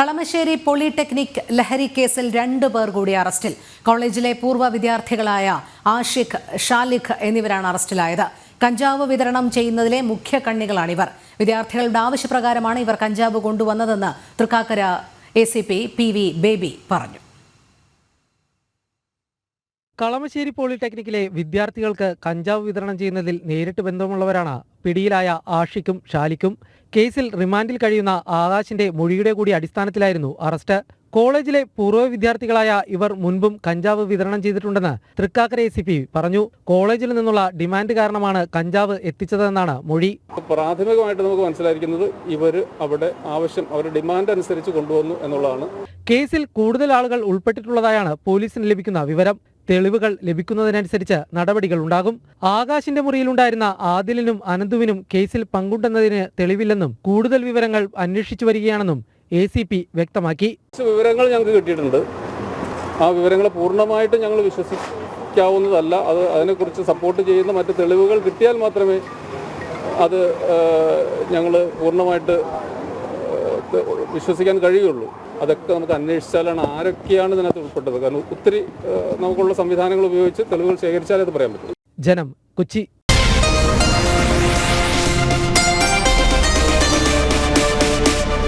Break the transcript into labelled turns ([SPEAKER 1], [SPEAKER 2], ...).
[SPEAKER 1] Kalamassery polytechnic ലഹരി കേസിൽ 2 പേർ കൂടി അറസ്റ്റിൽ. കോളേജിലെ പൂർവ്വ വിദ്യാർത്ഥികളായ ആഷിഖ്, ഷാലിഖ് എന്നിവരാണ് അറസ്റ്റിലായത്. കഞ്ചാവ് വിതരണം ചെയ്യുന്നതിലെ മുഖ്യ കണ്ണികളാണിവർ. വിദ്യാർത്ഥികളുടെ ആവശ്യപ്രകാരമാണ് ഇവർ കഞ്ചാവ് കൊണ്ടുവന്നതെന്ന് തൃക്കാക്കര ACP PV ബേബി പറഞ്ഞു.
[SPEAKER 2] കളമശ്ശേരി പോളിടെക്നിക്കിലെ വിദ്യാർത്ഥികൾക്ക് കഞ്ചാവ് വിതരണം ചെയ്യുന്നതിൽ നേരിട്ട് ബന്ധമുള്ളവരാണ് പിടിയിലായ ആഷിഖും ഷാലിഖും. കേസിൽ റിമാൻഡിൽ കഴിയുന്ന ആകാശിന്റെ മൊഴിയുടെ കൂടി അടിസ്ഥാനത്തിലായിരുന്നു അറസ്റ്റ്. കോളേജിലെ പൂർവ്വ വിദ്യാർത്ഥികളായ ഇവർ മുൻപും കഞ്ചാവ് വിതരണം ചെയ്തിട്ടുണ്ടെന്ന് തൃക്കാക്കര ACP പറഞ്ഞു. കോളേജിൽ നിന്നുള്ള ഡിമാൻഡ് കാരണമാണ് കഞ്ചാവ് എത്തിച്ചതെന്നാണ് മൊഴി.
[SPEAKER 3] പ്രാഥമികമായിട്ട് നമുക്ക് മനസ്സിലായിരിക്കുന്നത് ഇവർ അവിടെ അവരുടെ ഡിമാൻഡ് അനുസരിച്ച് കൊണ്ടുവന്നു എന്നുള്ളതാണ്.
[SPEAKER 2] കേസിൽ കൂടുതൽ ആളുകൾ ഉൾപ്പെട്ടിട്ടുള്ളതായാണ് പോലീസിന് ലഭിക്കുന്ന വിവരം. തെളിവുകൾ ലഭിക്കുന്നതിനനുസരിച്ച് നടപടികൾ ഉണ്ടാകും. ആകാശിന്റെ മുറിയിലുണ്ടായിരുന്ന ആദിലിനും അനന്തുവിനും കേസിൽ പങ്കുണ്ടെന്നതിന് തെളിവില്ലെന്നും കൂടുതൽ വിവരങ്ങൾ അന്വേഷിച്ചു വരികയാണെന്നും ACP വ്യക്തമാക്കി.
[SPEAKER 3] വിവരങ്ങൾ ഞങ്ങൾക്ക് കിട്ടിയിട്ടുണ്ട്. ആ വിവരങ്ങൾ പൂർണ്ണമായിട്ട് ഞങ്ങൾ വിശ്വസിക്കാവുന്നതല്ല. അതിനെക്കുറിച്ച് സപ്പോർട്ട് ചെയ്യുന്ന മറ്റ് തെളിവുകൾ കിട്ടിയാൽ മാത്രമേ അത് ഞങ്ങൾ പൂർണ്ണമായിട്ട് വിശ്വസിക്കാൻ കഴിയുള്ളൂ. അതൊക്കെ നമുക്ക് അന്വേഷിച്ചാലാണ് ആരൊക്കെയാണ് ഇതിനകത്ത് ഉൾപ്പെട്ടത്. കാരണം ഒത്തിരി നമുക്കുള്ള സംവിധാനങ്ങൾ ഉപയോഗിച്ച് തെളിവുകൾ ശേഖരിച്ചാലേ അത് പറയാൻ പറ്റും.
[SPEAKER 2] ജനം, കൊച്ചി.